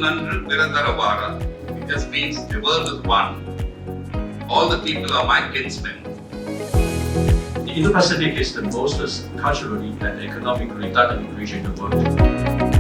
Nandru Pirandaravara, it just means the world is one. All the people are my kinsmen. The Indo-Pacific is the most culturally and economically dynamic region in the world.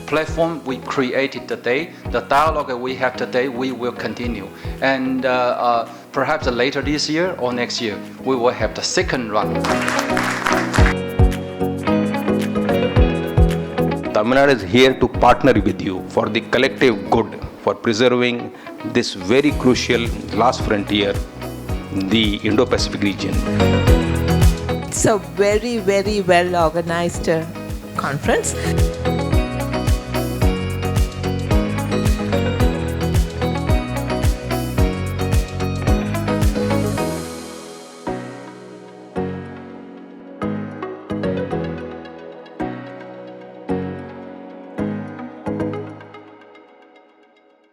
Platform we created today, the dialogue we have today, we will continue. And perhaps later this year or next year, we will have the second run. Tamil Nadu is here to partner with you for the collective good, for preserving this very crucial last frontier, the Indo-Pacific region. It's a very, very well organized conference.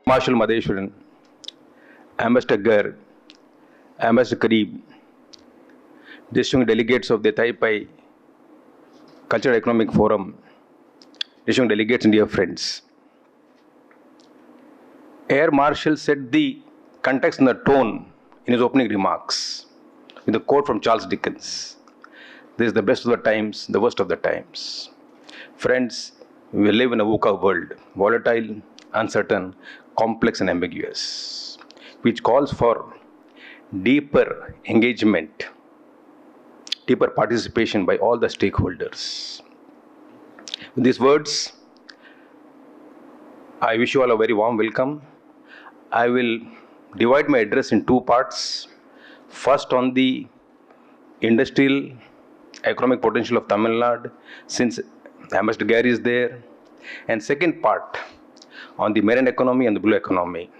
Marshal Madheshwaran, Ambassador Gar, Ambassador Kareeb, distinguished delegates of the Taipei Cultural Economic Forum, distinguished delegates and dear friends. Air Marshal set the context and the tone in his opening remarks with a quote from Charles Dickens. This is the best of the times, the worst of the times. Friends, we live in a VUCA world, volatile, uncertain, complex and ambiguous, which calls for deeper engagement, deeper participation by all the stakeholders. With these words, I wish you all a very warm welcome. I will divide my address in two parts. First, on the industrial economic potential of Tamil Nadu, since Ambassador Gary is there, and second part on the marine economy and the blue economy.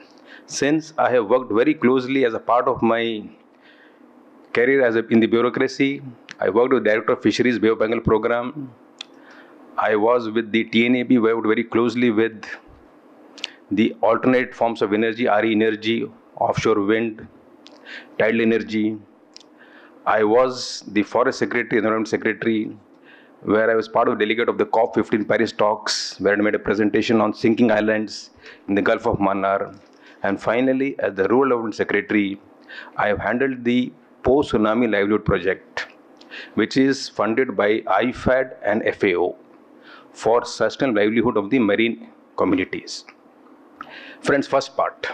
Since I have worked very closely as a part of my career in the bureaucracy, I worked with the Director of Fisheries Bay of Bengal program. I was with the TNAB, worked very closely with the alternate forms of energy, RE energy, offshore wind, tidal energy. I was the Forest Secretary, Environment Secretary, where I was part of a delegate of the COP15 Paris talks, where I made a presentation on sinking islands in the Gulf of Mannar. And finally, as the Rural Development Secretary, I have handled the post-tsunami livelihood project, which is funded by IFAD and FAO for sustainable livelihood of the marine communities. Friends, first part.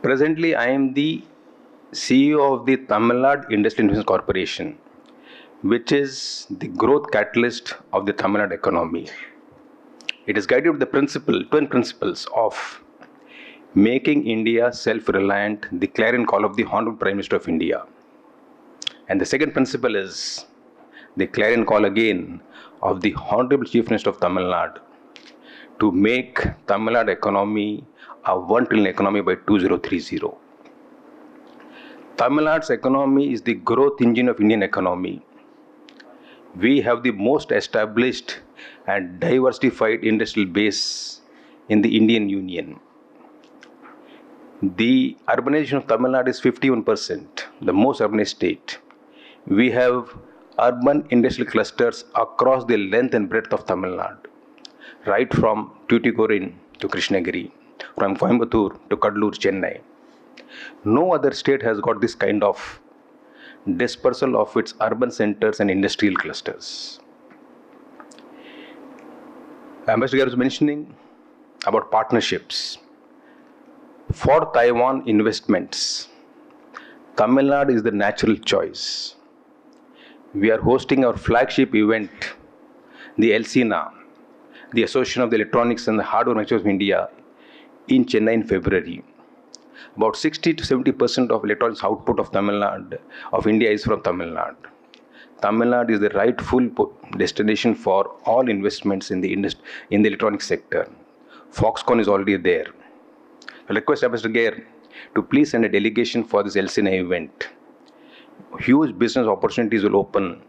Presently, I am the CEO of the Tamil Nadu Industrial Investment Corporation, which is the growth catalyst of the Tamil Nadu economy. It is guided with the twin principles of making India self-reliant, the clarion call of the Honorable Prime Minister of India. And the second principle is the clarion call again of the Honorable Chief Minister of Tamil Nadu to make Tamil Nadu economy a $1 trillion economy by 2030. Tamil Nadu's economy is the growth engine of Indian economy. We have the most established and diversified industrial base in the Indian Union. The urbanization of Tamil Nadu is 51%, the most urbanized state. We have urban industrial clusters across the length and breadth of Tamil Nadu, right from Tuticorin to Krishnagiri, from Coimbatore to Kadalur, Chennai. No other state has got this kind of dispersal of its urban centers and industrial clusters. Ambassador was mentioning about partnerships. For Taiwan investments, Tamil Nadu is the natural choice. We are hosting our flagship event, the ELSINA, the Association of the Electronics and the Hardware Manufacturers of India in Chennai in February. About 60 to 70% of electronics output of Tamil Nadu, of India, is from Tamil Nadu. Tamil Nadu is the rightful destination for all investments in the electronics sector. Foxconn is already there. I request Mr. Gair to please send a delegation for this LCNI event. Huge business opportunities will open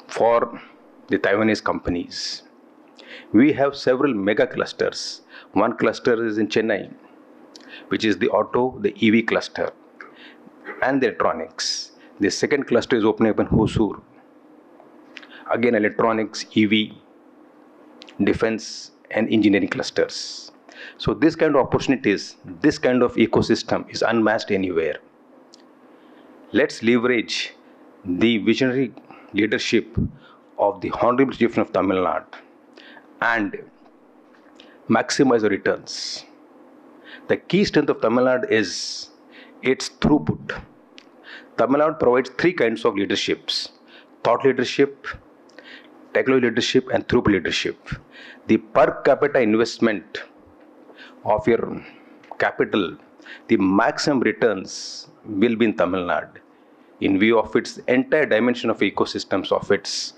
for the Taiwanese companies. We have several mega clusters. One cluster is in Chennai, which is the auto, the EV cluster, and the electronics. The second cluster is opening up in Hosur. Again, electronics, EV, defense, and engineering clusters. So this kind of opportunities, this kind of ecosystem is unmatched anywhere. Let's leverage the visionary leadership of the Honorable Chief of Tamil Nadu and maximize the returns. The key strength of Tamil Nadu is its throughput. Tamil Nadu provides three kinds of leaderships: thought leadership, technology leadership, and throughput leadership. The per capita investment of your capital, the maximum returns will be in Tamil Nadu in view of its entire dimension of ecosystems, of its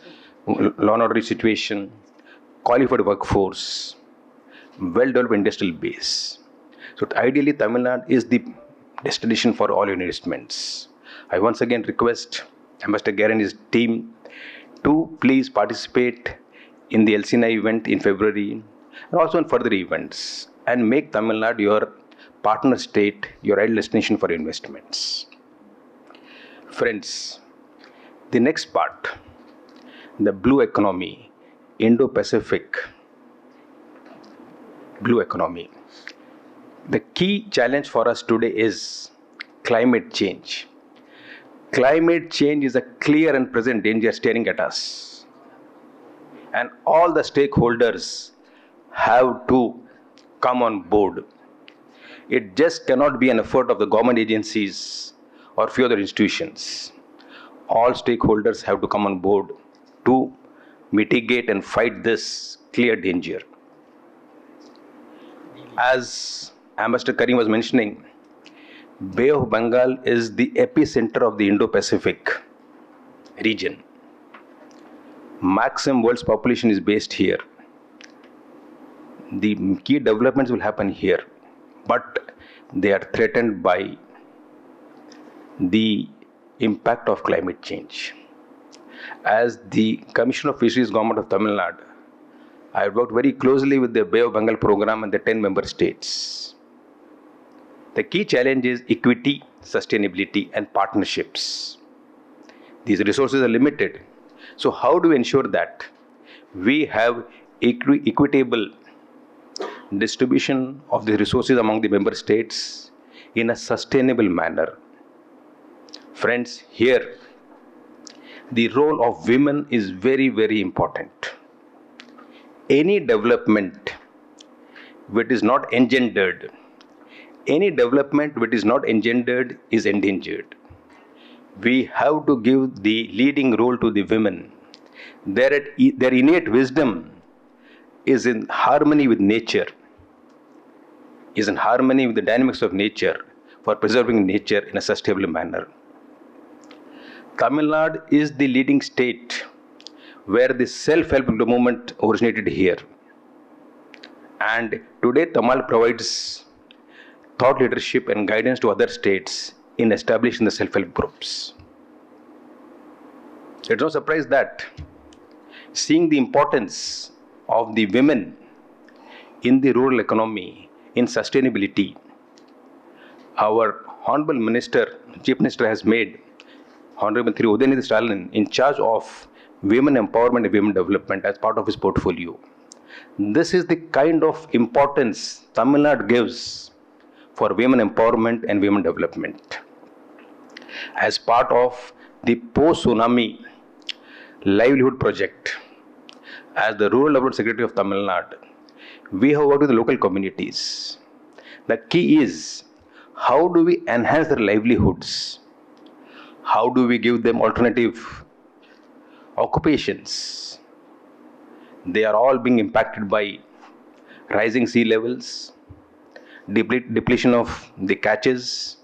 law and order situation, qualified workforce, well-developed industrial base. So ideally, Tamil Nadu is the destination for all investments. I once again request Ambassador Gair and his team to please participate in the LCNI event in February and also in further events, and make Tamil Nadu your partner state, your ideal destination for investments. Friends, the next part, the blue economy, Indo-Pacific blue economy. The key challenge for us today is climate change. Climate change is a clear and present danger staring at us. And all the stakeholders have to come on board. It just cannot be an effort of the government agencies or few other institutions. All stakeholders have to come on board to mitigate and fight this clear danger. As Ambassador Karim was mentioning, Bay of Bengal is the epicenter of the Indo-Pacific region. Maximum world's population is based here. The key developments will happen here, but they are threatened by the impact of climate change. As the Commissioner of Fisheries, Government of Tamil Nadu, I worked very closely with the Bay of Bengal program and the 10 member states. The key challenge is equity, sustainability, and partnerships. These resources are limited. So how do we ensure that we have equitable distribution of the resources among the member states in a sustainable manner? Friends, here the role of women is very, very important. Any development which is not engendered, is endangered. We have to give the leading role to the women. Their innate wisdom is in harmony with nature, is in harmony with the dynamics of nature for preserving nature in a sustainable manner. Tamil Nadu is the leading state where the self-help movement originated here. And today Tamil provides thought leadership and guidance to other states in establishing the self-help groups. It's no surprise that seeing the importance of the women in the rural economy, in sustainability, our Honorable Minister, Chief Minister has made Honorable Shri Udayanidhi Stalin in charge of women empowerment and women development as part of his portfolio. This is the kind of importance Tamil Nadu gives for women empowerment and women development. As part of the post-tsunami livelihood project, as the Rural Development Secretary of Tamil Nadu, we have worked with the local communities. The key is, how do we enhance their livelihoods? How do we give them alternative occupations? They are all being impacted by rising sea levels, depletion of the catches,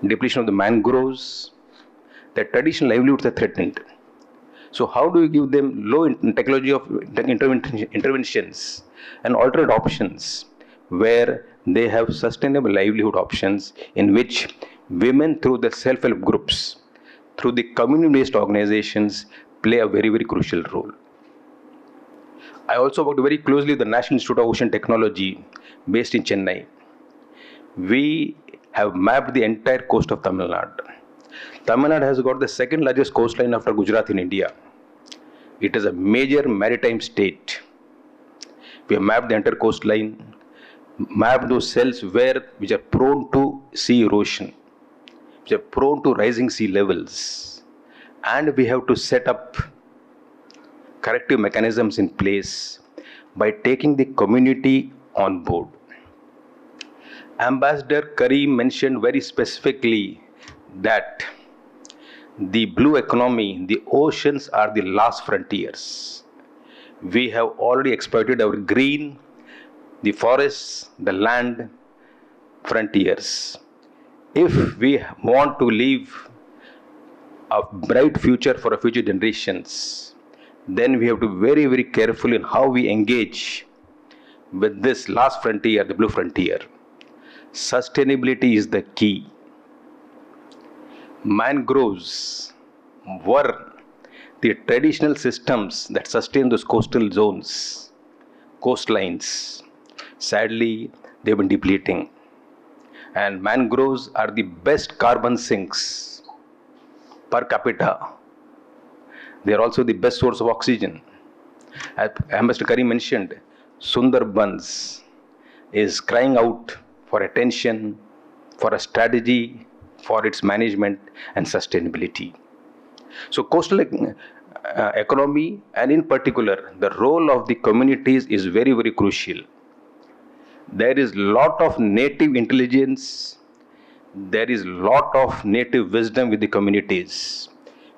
depletion of the mangroves. Their traditional livelihoods are threatened. So how do you give them low technology of interventions and alternate options where they have sustainable livelihood options in which women through the self-help groups, through the community-based organizations play a very, very crucial role. I also worked very closely with the National Institute of Ocean Technology based in Chennai. We have mapped the entire coast of Tamil Nadu. Tamil Nadu has got the second largest coastline after Gujarat in India. It is a major maritime state. We have mapped the entire coastline, mapped those cells which are prone to sea erosion, which are prone to rising sea levels. And we have to set up corrective mechanisms in place by taking the community on board. Ambassador Karim mentioned very specifically that the blue economy, the oceans are the last frontiers. We have already exploited our green, the forests, the land frontiers. If we want to leave a bright future for our future generations, then we have to be very, very careful in how we engage with this last frontier, the blue frontier. Sustainability is the key. Mangroves were the traditional systems that sustain those coastal zones, coastlines. Sadly, they've been depleting. And mangroves are the best carbon sinks per capita. They are also the best source of oxygen. As Ambassador Karim mentioned, Sundarbans is crying out for attention, for a strategy, for its management and sustainability. So coastal economy, and in particular the role of the communities, is very, very crucial. There is lot of native intelligence, there is lot of native wisdom with the communities,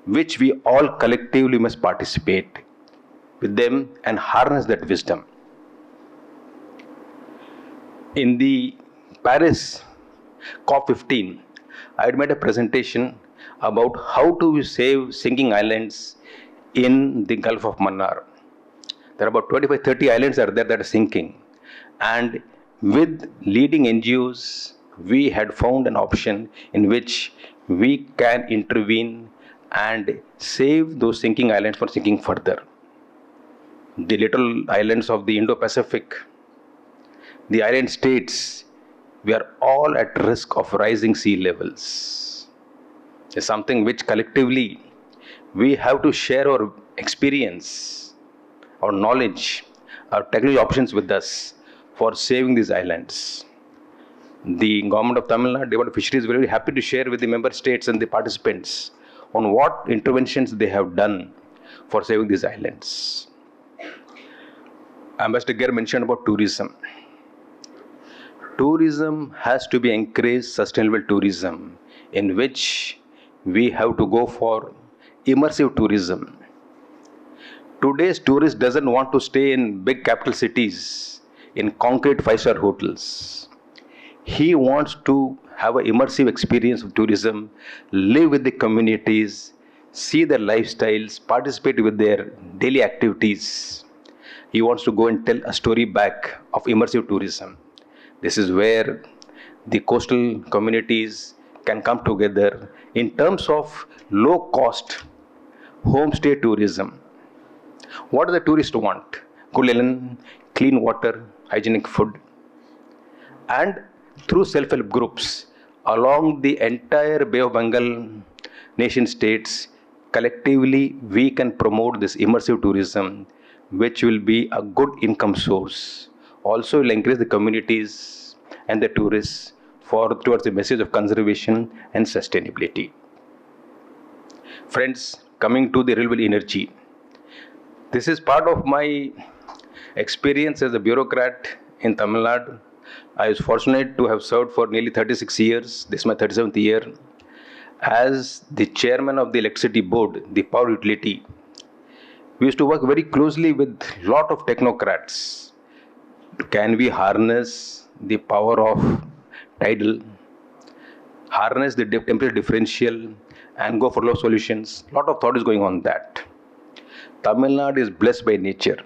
which we all collectively must participate with them and harness that wisdom. In the Paris COP15, I had made a presentation about how to save sinking islands in the Gulf of Mannar. There are about 25-30 islands are there that are sinking. And with leading NGOs, we had found an option in which we can intervene and save those sinking islands from sinking further. The little islands of the Indo-Pacific, the island states, we are all at risk of rising sea levels. It's something which collectively we have to share our experience, our knowledge, our technology options with us for saving these islands. The government of Tamil Nadu, Department of Fisheries, is very happy to share with the member states and the participants on what interventions they have done for saving these islands. Ambassador Ger mentioned about tourism. Tourism has to be encouraged, sustainable tourism, in which we have to go for immersive tourism. Today's tourist doesn't want to stay in big capital cities, in concrete 5-star hotels. He wants to have an immersive experience of tourism, live with the communities, see their lifestyles, participate with their daily activities. He wants to go and tell a story back of immersive tourism. This is where the coastal communities can come together in terms of low cost homestay tourism. What do the tourists want? Good linen, clean water, hygienic food. And through self-help groups along the entire Bay of Bengal nation states, collectively we can promote this immersive tourism, which will be a good income source. Also will encourage the communities and the tourists towards the message of conservation and sustainability. Friends, coming to the renewable energy. This is part of my experience as a bureaucrat in Tamil Nadu. I was fortunate to have served for nearly 36 years. This is my 37th year as the chairman of the electricity board, the power utility, We used to work very closely with a lot of technocrats. Can we harness the power of tidal, harness the temperature differential, and go for low solutions? A lot of thought is going on that. Tamil Nadu is blessed by nature.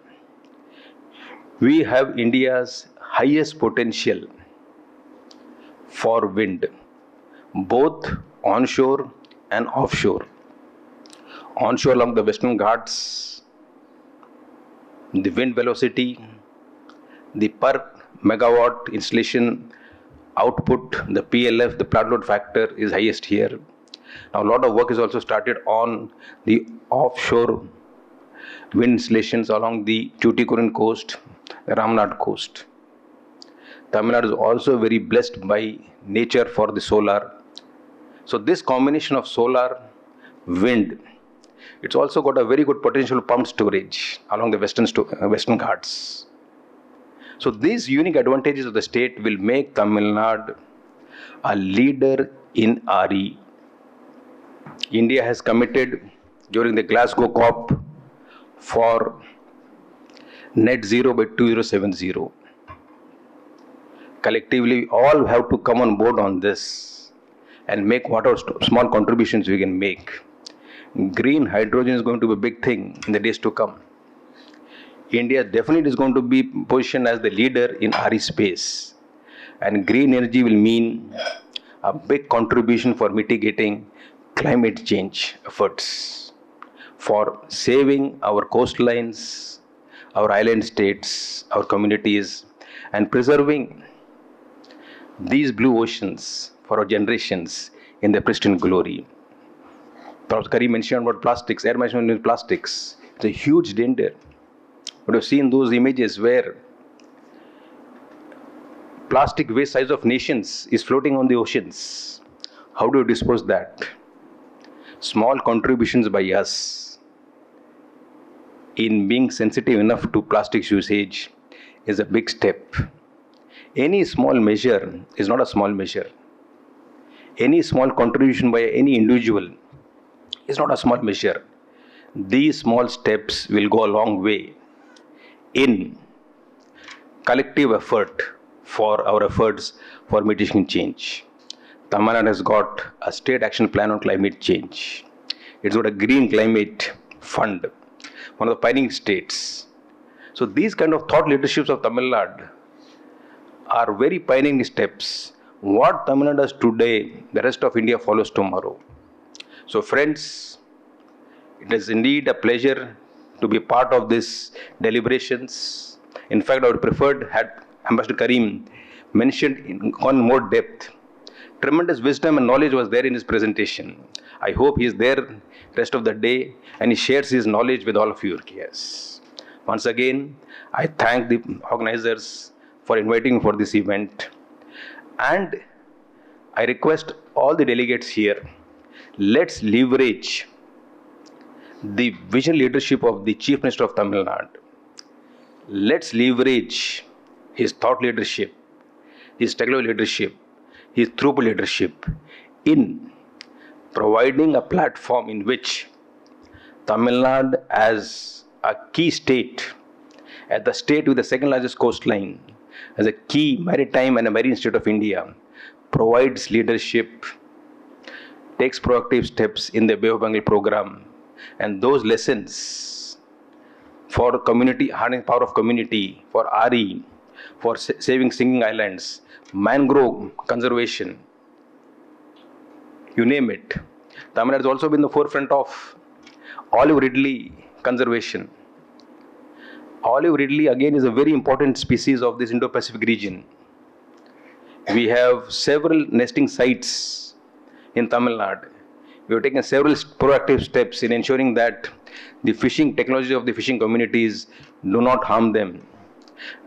We have India's highest potential for wind, both onshore and offshore. Onshore along the Western Ghats, the wind velocity, the per megawatt installation output, the PLF, the plant load factor is highest here. Now a lot of work is also started on the offshore wind installations along the Tuticorin coast, the Ramnad coast. Tamil Nadu is also very blessed by nature for the solar. So this combination of solar, wind, it's also got a very good potential pumped storage along the Western Ghats. So these unique advantages of the state will make Tamil Nadu a leader in RE. India has committed during the Glasgow COP for net zero by 2070. Collectively, we all have to come on board on this and make whatever small contributions we can make. Green hydrogen is going to be a big thing in the days to come. India definitely is going to be positioned as the leader in RE space. And green energy will mean a big contribution for mitigating climate change efforts, for saving our coastlines, our island states, our communities, and preserving these blue oceans for our generations in their pristine glory. Professor Kari mentioned about plastics, air management with plastics. It's a huge danger. But we've seen those images where plastic waste size of nations is floating on the oceans. How do you dispose that? Small contributions by us in being sensitive enough to plastics usage is a big step. Any small measure is not a small measure. Any small contribution by any individual is not a small measure. These small steps will go a long way in collective effort for our efforts for mitigating change. Tamil Nadu has got a state action plan on climate change. It's got a green climate fund, one of the pioneering states. So these kind of thought leaderships of Tamil Nadu are very pioneering steps. What Tamil Nadu does today, the rest of India follows tomorrow. So friends, it is indeed a pleasure to be part of these deliberations. In fact, I would prefer had Ambassador Karim mentioned in more depth. Tremendous wisdom and knowledge was there in his presentation. I hope he is there rest of the day and he shares his knowledge with all of you. Yes. Once again, I thank the organizers for inviting me for this event. And I request all the delegates here, let's leverage the vision leadership of the Chief Minister of Tamil Nadu. Let's leverage his thought leadership, his technology leadership, his throughput leadership in providing a platform in which Tamil Nadu as a key state, as the state with the second largest coastline, as a key maritime and a marine state of India, provides leadership, takes proactive steps in the Bay of Bengal program, and those lessons for community, harnessing power of community, for RE, for saving sinking islands, mangrove conservation, you name it. Tamil Nadu has also been the forefront of olive ridley conservation. Olive ridley again is a very important species of this Indo-Pacific region. We have several nesting sites in Tamil Nadu. We have taken several proactive steps in ensuring that the fishing technology of the fishing communities do not harm them.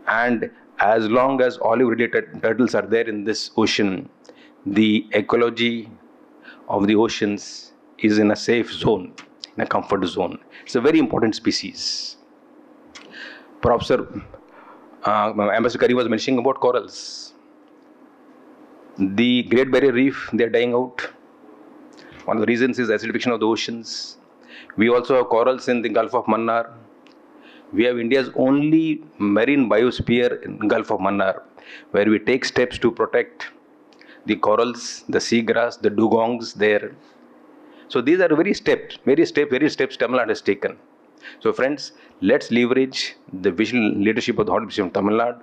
And as long as olive related turtles are there in this ocean, the ecology of the oceans is in a safe zone, in a comfort zone. It's a very important species. Professor Ambassador Kari was mentioning about corals. The Great Barrier Reef, they are dying out. One of the reasons is acidification of the oceans. We also have corals in the Gulf of Mannar. We have India's only marine biosphere in Gulf of Mannar, where we take steps to protect the corals, the seagrass, the dugongs there. So these are very steps Tamil Nadu has taken. So friends, let's leverage the vision leadership of the Honorable of Tamil Nadu.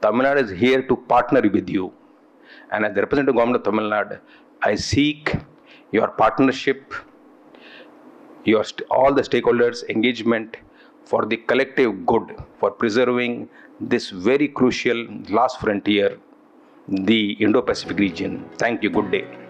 Tamil Nadu is here to partner with you. And as the representative government of Tamil Nadu, I seek your partnership, all the stakeholders' engagement for the collective good, for preserving this very crucial last frontier, the Indo-Pacific region. Thank you. Good day.